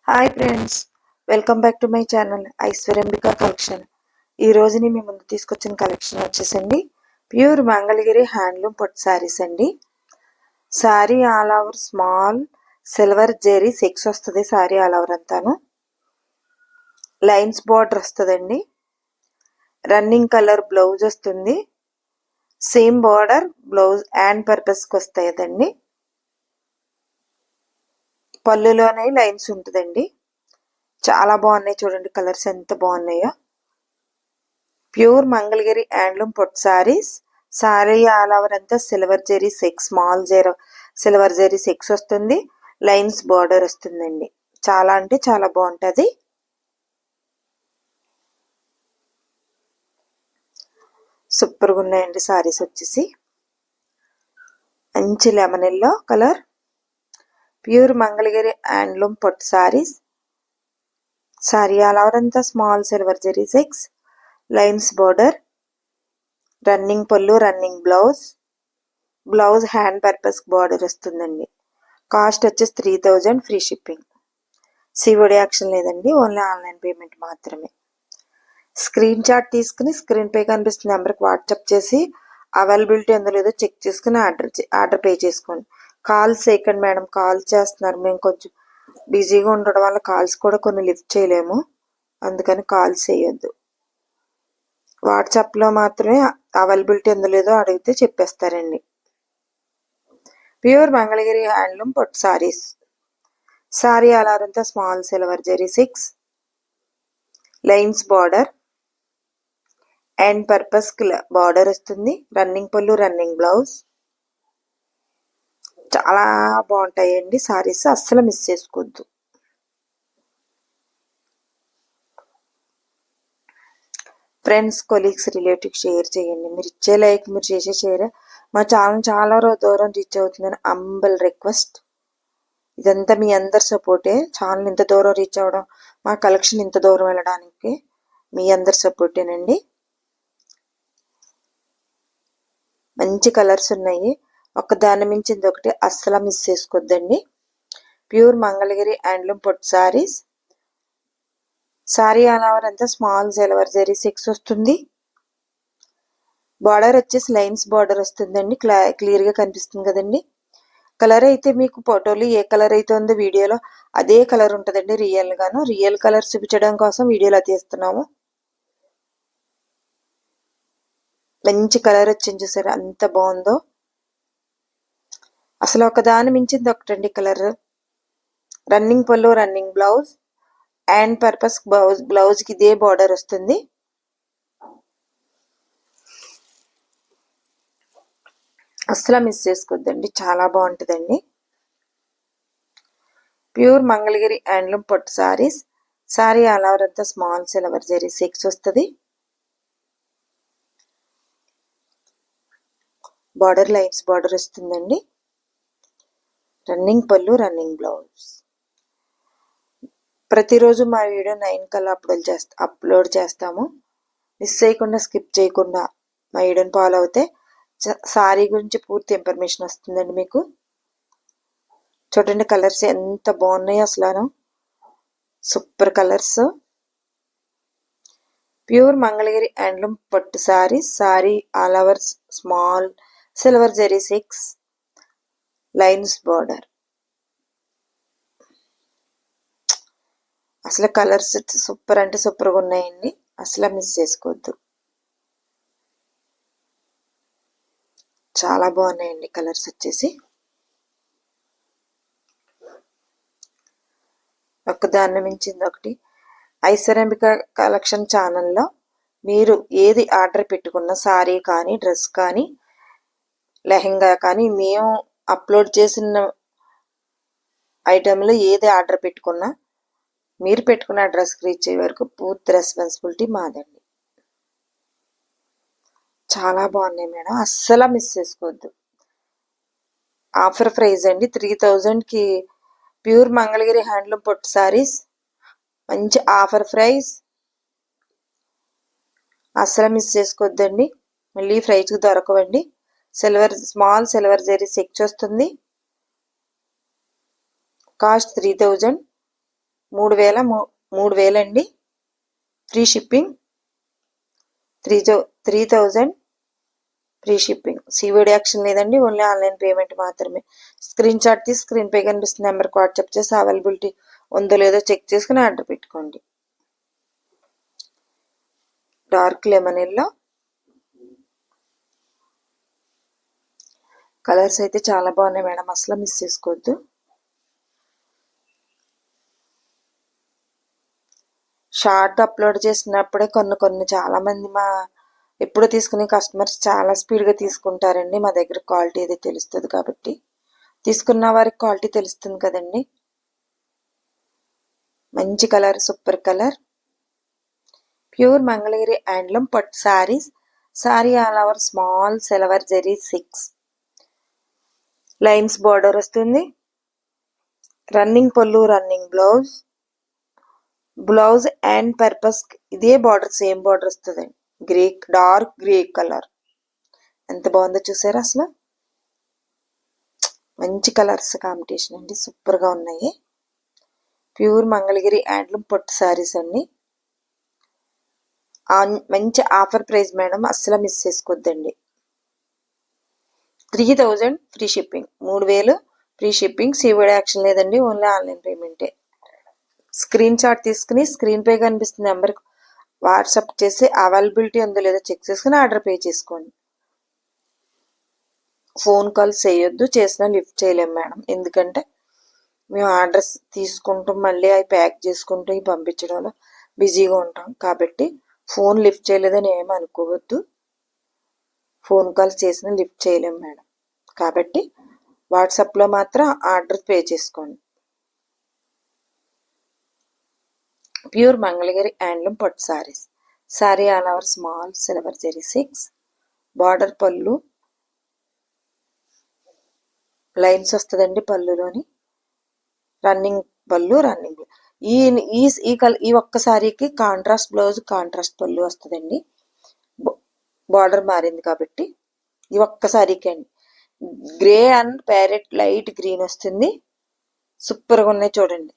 Hi friends, welcome back to my channel Aishwaryambika collection. ఈ రోజుని మీ ముందు తీసుకొచ్చిన కలెక్షన్ వచ్చేసండి ప్యూర్ మంగళగిరి హ్యాండ్లూమ్ పట్టు శారీస్ అండి. Sari all over small silver zari సెక్స్ వస్తుంది. శారీ ఆల్ ఓవర్ అంతాను లైన్స్ బార్డర్ వస్తుందండి. రన్నింగ్ కలర్ బ్లౌజ్ వస్తుంది. సేమ్ బార్డర్ బ్లౌజ్ అండ్ పర్పస్కి వస్తాయండి. పళ్ళులోనే లైన్స్ ఉంటుందండి. చాలా బాగున్నాయి చూడండి, కలర్స్ ఎంత బాగున్నాయో. ప్యూర్ మంగళగిరి హ్యాండ్లూమ్ పట్టు శారీస్. శారీ ఆల్ ఓవర్ అంతా సిల్వర్ జెరీ సెక్స్ స్మాల్ జీరో సిల్వర్ జెరీ సెక్స్ వస్తుంది. లైన్స్ బార్డర్ వస్తుందండి. చాలా అంటే చాలా బాగుంటుంది. సూపర్గా ఉన్నాయండి శారీస్ వచ్చేసి. మంచి lemon yellow colour pure Mangalagiri handloom పట్టు శారీస్. శారీ ఆల్ ఓవర్ అంతా small silver zari six lines border, running పళ్ళు, running blouse, blouse and purpose border వస్తుందండి. కాస్ట్ వచ్చేసి 3000 ఫ్రీ షిప్పింగ్. సిఓడి యాక్షన్ లేదండి, ఓన్లీ ఆన్లైన్ పేమెంట్ మాత్రమే. స్క్రీన్ షాట్ తీసుకుని స్క్రీన్ పే కనిపిస్తున్న నెంబర్కి వాట్సాప్ చేసి అవైలబిలిటీ ఉందో లేదో చెక్ చేసుకుని ఆర్డర్ పే చేసుకోండి. కాల్స్ చేయకండి మేడం, కాల్ చేస్తున్నారు, మేము కొంచెం బిజీగా ఉండడం వల్ల కాల్స్ కూడా కొన్ని లిఫ్ట్ చేయలేము, అందుకని కాల్స్ చేయొద్దు. వాట్సాప్లో మాత్రమే అవైలబిలిటీ ఉందో లేదో అడిగితే చెప్పేస్తారండి. ప్యూర్ మంగళగిరి హ్యాండ్లూమ్ పట్టు శారీస్. శారీ అలారంతా small silver zari six lines border and purpose border వస్తుంది. రన్నింగ్ పళ్ళు, రన్నింగ్ బ్లౌజ్. చాలా బాగుంటాయండి శారీస్, అస్సలు మిస్ చేసుకోవద్దు. ఫ్రెండ్స్, కొలీగ్స్, రిలేటివ్స్ షేర్ చేయండి. మీరు ఇచ్చే లైక్, మీరు చేసే షేర్ మా ఛానల్ చాలా దూరం రీచ్ అవుతుందని అంబల్ రిక్వెస్ట్. ఇదంతా మీ అందరి సపోర్టే. ఛానల్ ఇంత దూరం రీచ్ అవ్వడం, మా కలెక్షన్ ఇంత దూరం వెళ్ళడానికి మీ అందరి సపోర్టేనండి. మంచి కలర్స్ ఉన్నాయి, ఒకదాని మించింది ఒకటి, అస్సలు మిస్ చేసుకోవద్దండి. ప్యూర్ మంగళగిరి హ్యాండ్లూమ్ పట్టు శారీస్. శారీ ఆల్ ఓవర్ అంతా స్మాల్ సిల్వర్ జెరీ సెక్స్ వస్తుంది. బార్డర్ వచ్చేసి లైన్స్ బార్డర్ వస్తుందండి. క్లియర్గా కనిపిస్తుంది కదండి. కలర్ అయితే మీకు ఫోటోలు ఏ కలర్ అయితే ఉందో వీడియోలో అదే కలర్ ఉంటుందండి. రియల్ కలర్ చూపించడం కోసం వీడియోలో తీస్తున్నాము. మంచి కలర్ వచ్చింది చూసారు, అంత బాగుందో. అసలు ఒకదాని మించింది ఒకటండి కలర్. రన్నింగ్ పళ్ళు, రన్నింగ్ బ్లౌజ్ అండ్ పర్పస్ బ్లౌజ్కి ఇదే బార్డర్ వస్తుంది. అస్సలు మిస్ చేసుకోవద్దండి, చాలా బాగుంటుందండి. ప్యూర్ మంగళగిరి హ్యాండ్లూమ్ పట్టు శారీస్. శారీ ఆల్ ఓవర్ అంతా స్మాల్ సిల్వర్ జెరీ సెక్స్ వస్తుంది. బార్డర్ లైన్స్ బార్డర్ వస్తుందండి. రన్నింగ్ పళ్ళు, రన్నింగ్ బ్లౌజ్. ప్రతిరోజు మా వీడియో 9 కల్లా అప్లోడ్ చేస్తాము. మిస్ చేయకుండా, స్కిప్ చేయకుండా మా వీడియోని ఫాలో అవుతే శారీ గురించి పూర్తి ఇన్ఫర్మేషన్ వస్తుందండి మీకు. చూడండి కలర్స్ ఎంత బాగున్నాయి, అసలు super colours. Pure Mangalagiri handloom పట్టు sari. Sari all over small silver zari six lines border. అసలు కలర్స్ సూపర్ అంటే సూపర్గా ఉన్నాయండి, అసలు మిస్ చేసుకోవద్దు. చాలా బాగున్నాయండి కలర్స్ వచ్చేసి. ఒకదాన్ని మించింది ఒకటి. ఐశ్వర్యంబిక కలెక్షన్ ఛానల్లో మీరు ఏది ఆర్డర్ పెట్టుకున్న శారీ కానీ, డ్రెస్ కానీ, లెహెంగా కానీ, మేము అప్లోడ్ చేసిన ఐటెంలో ఏది ఆర్డర్ పెట్టుకున్నా మీరు పెట్టుకున్న అడ్రస్కి రీచ్ అయ్యే వరకు పూర్తి రెస్పాన్సిబిలిటీ మాదండి. చాలా బాగున్నాయి మేడం, అస్సలు మిస్ చేసుకోవద్దు. ఆఫర్ ప్రైస్ అండి, 3000కి ప్యూర్ మంగళగిరి హ్యాండ్లూమ్ పట్టు శారీస్. మంచి ఆఫర్ ప్రైస్, అస్సలు మిస్ చేసుకోవద్దండి. మళ్ళీ ప్రైస్కి దొరకవండి. స్మాల్ సిల్వర్ జెరీ సెక్స్ వస్తుంది. కాస్ట్ 3000. 3000 అండి. Free shipping. 3000 free shipping. COD action లేదండి, ఓన్లీ ఆన్లైన్ పేమెంట్ మాత్రమే. స్క్రీన్ షాట్ తీసి స్క్రీన్ పై కనిపిస్తున్న నెంబర్కి వాట్సాప్ చేసి అవైలబిలిటీ ఉందో లేదో చెక్ చేసుకుని ఆర్డర్ పెట్టుకోండి. డార్క్ లెమన్ ఎల్లో కలర్స్ అయితే చాలా బాగున్నాయి మేడం, అసలు మిస్ చేసుకోవద్దు. షార్ట్ అప్లోడ్ చేసినప్పుడే కొన్ని చాలా మంది ఎప్పుడు తీసుకునే కస్టమర్స్ చాలా స్పీడ్గా తీసుకుంటారండి. మా దగ్గర క్వాలిటీ అది తెలుస్తుంది కాబట్టి, తీసుకున్న వారికి క్వాలిటీ తెలుస్తుంది కదండి. మంచి colour, super colour. Pure Mangalagiri handloom పట్టు saris. Sari all over small silver zari 6 lines border వస్తుంది. రన్నింగ్ పళ్ళు, రన్నింగ్ బ్లౌజ్ అండ్ పర్పస్ ఇదే బార్డర్, సేమ్ బార్డర్ వస్తుందండి. డార్క్ గ్రే కలర్ ఎంత బాగుందో చూసారా, అసలు మంచి కలర్స్ కాంబినేషన్ అండి, సూపర్గా ఉన్నాయి. ప్యూర్ మంగళగిరి హ్యాండ్లూమ్ పట్టు సారీస్ అండి. మంచి ఆఫర్ ప్రైస్ మేడం, అస్సలు మిస్ చేసుకోవద్దండి. 3000 free shipping. 3000 free shipping. COD action లేదండి, ఓన్లీ ఆన్లైన్ పేమెంటే. స్క్రీన్ షాట్ తీసుకుని స్క్రీన్ పై కనిపిస్తున్న నెంబర్కి వాట్సాప్ చేసి అవైలబిలిటీ ఉందో లేదో చెక్ చేసుకుని ఆర్డర్ పే చేసుకోండి. ఫోన్ కాల్స్ చేయొద్దు, చేసినా లిఫ్ట్ చేయలేము మేడం. ఎందుకంటే మేము ఆర్డర్స్ తీసుకుంటాం, మళ్ళీ అవి ప్యాక్ చేసుకుంటూ ఇవి పంపించడంలో బిజీగా ఉంటాం కాబట్టి ఫోన్ లిఫ్ట్ చేయలేదని ఏమి అనుకోవద్దు. ఫోన్ కాల్స్ చేసినా లిఫ్ట్ చేయలేము మేడం. కాబట్టి వాట్సాప్లో మాత్రం ఆర్డర్ పే చేసుకోండి. ప్యూర్ మంగళగిరి హ్యాండ్లూమ్ పట్టు saris. Sari all over small silver zari 6 border, పళ్ళు లైన్స్ వస్తుందండి పళ్ళులోని. రన్నింగ్ పళ్ళు, రన్నింగ్ ఈ ఈ ఒక్క సారీకి కాంట్రాస్ట్ బ్లౌజ్, కాంట్రాస్ట్ పళ్ళు వస్తుందండి. బార్డర్ మారింది కాబట్టి ఈ ఒక్క సారీకి అండి. Grey and parrot light green వస్తుంది, సూపర్గా ఉన్నాయి చూడండి.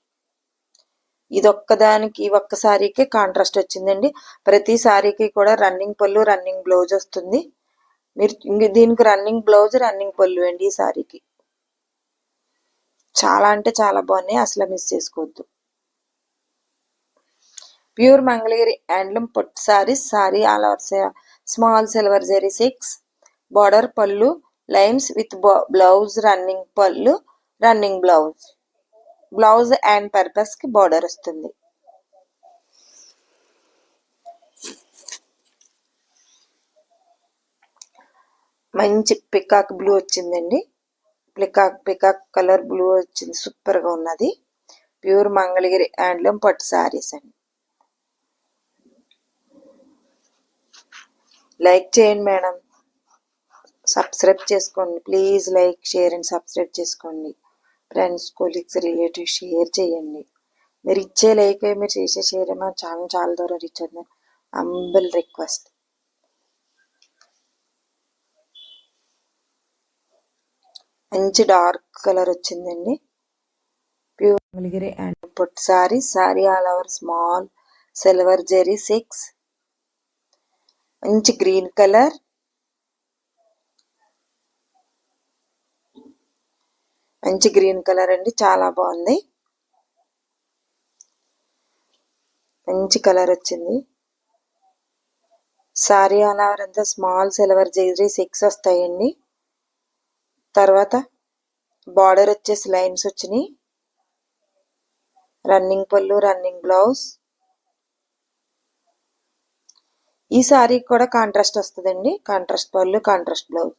ఇదొక్కదానికి ఈ ఒక్క సారీకి కాంట్రాస్ట్ వచ్చిందండి. ప్రతి సారీకి కూడా రన్నింగ్ పళ్ళు, రన్నింగ్ బ్లౌజ్ వస్తుంది. మీరు దీనికి రన్నింగ్ బ్లౌజ్, రన్నింగ్ పళ్ళు అండి. ఈ సారీకి చాలా అంటే చాలా బాగున్నాయి, అసలు మిస్ చేసుకోవద్దు. ప్యూర్ మంగళగిరి హ్యాండ్లూమ్ పట్టు saris. Sari all over small silver zari 6 border, పళ్ళు లైన్స్ విత్ బ్లౌజ్, రన్నింగ్ పళ్ళు, రన్నింగ్ బ్లౌజ్ అండ్ పర్పస్ కి బార్డర్ వస్తుంది. మంచి పికాక్ బ్లూ వచ్చిందండి. పికాక్ కలర్ బ్లూ వచ్చింది, సూపర్గా ఉన్నది. ప్యూర్ మంగళగిరి హ్యాండ్లూమ్ పట్టు సారీస్ అండి. లైక్ చేయండి మేడం, సబ్స్క్రైబ్ చేసుకోండి please. Like, share and subscribe చేసుకోండి. ఫ్రెండ్స్, కొలీగ్స్, రిలేటివ్స్ షేర్ చేయండి. మీరు ఇచ్చే లైక్, మీరు చేసే షేర్ మా ఛానల్ చాలా దూరం రీచ్ అవుతుంది. Humble request. మంచి డార్క్ కలర్ వచ్చిందండి. ప్యూర్ మంగళగిరి అండ్ పట్టు sorry. Sorry all over small silver zari 6 మంచి గ్రీన్ కలర్. మంచి గ్రీన్ కలర్ అండి, చాలా బాగుంది. మంచి కలర్ వచ్చింది. సారీ ఆల్ ఓవర్ అంతా స్మాల్ సిల్వర్ జరీ 6 వస్తాయండి. తర్వాత బార్డర్ వచ్చేసి లైన్స్ వచ్చినాయి. రన్నింగ్ పళ్ళు, రన్నింగ్ బ్లౌజ్. ఈ సారీ కూడా కాంట్రాస్ట్ వస్తుందండి. కాంట్రాస్ట్ పళ్ళు, కాంట్రాస్ట్ బ్లౌజ్.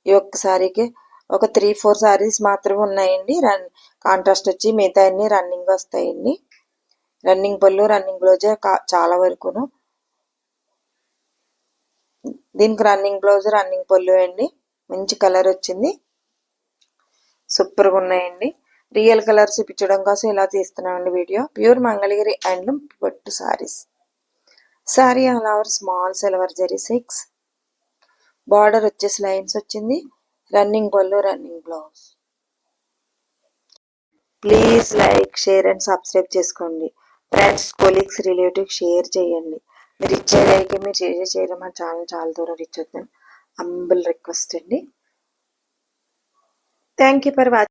ఈ ఒక్క సారీకి ఒక 3-4 సారీస్ మాత్రమే ఉన్నాయండి కాంట్రాస్ట్ వచ్చి, మిగతా అన్ని రన్నింగ్ వస్తాయండి. రన్నింగ్ పళ్ళు, రన్నింగ్ బ్లౌజే చాలా వరకును. దీనికి రన్నింగ్ బ్లౌజ్, రన్నింగ్ పళ్ళు అండి. మంచి కలర్ వచ్చింది, సూపర్గా ఉన్నాయండి. రియల్ కలర్ చూపించడం కోసం ఇలా తీస్తున్నామండి వీడియో. ప్యూర్ మంగళగిరి హ్యాండ్లూమ్ పట్టు saris. Sari all over small silver zari 6 border వచ్చేసి లైన్స్ వచ్చింది. రన్నింగ్ పళ్ళు, running blouse. Please like, share and subscribe చేసుకోండి. ఫ్రెండ్స్, కొలీగ్స్, రిలేటివ్స్ షేర్ చేయండి. మీరు ఇచ్చే లైక్, మీరు చేయడం మా ఛానల్ చాలా దూరం రీచ్ అవుతుంది. హంబుల్ రిక్వెస్ట్ అండి. Thank you for watching.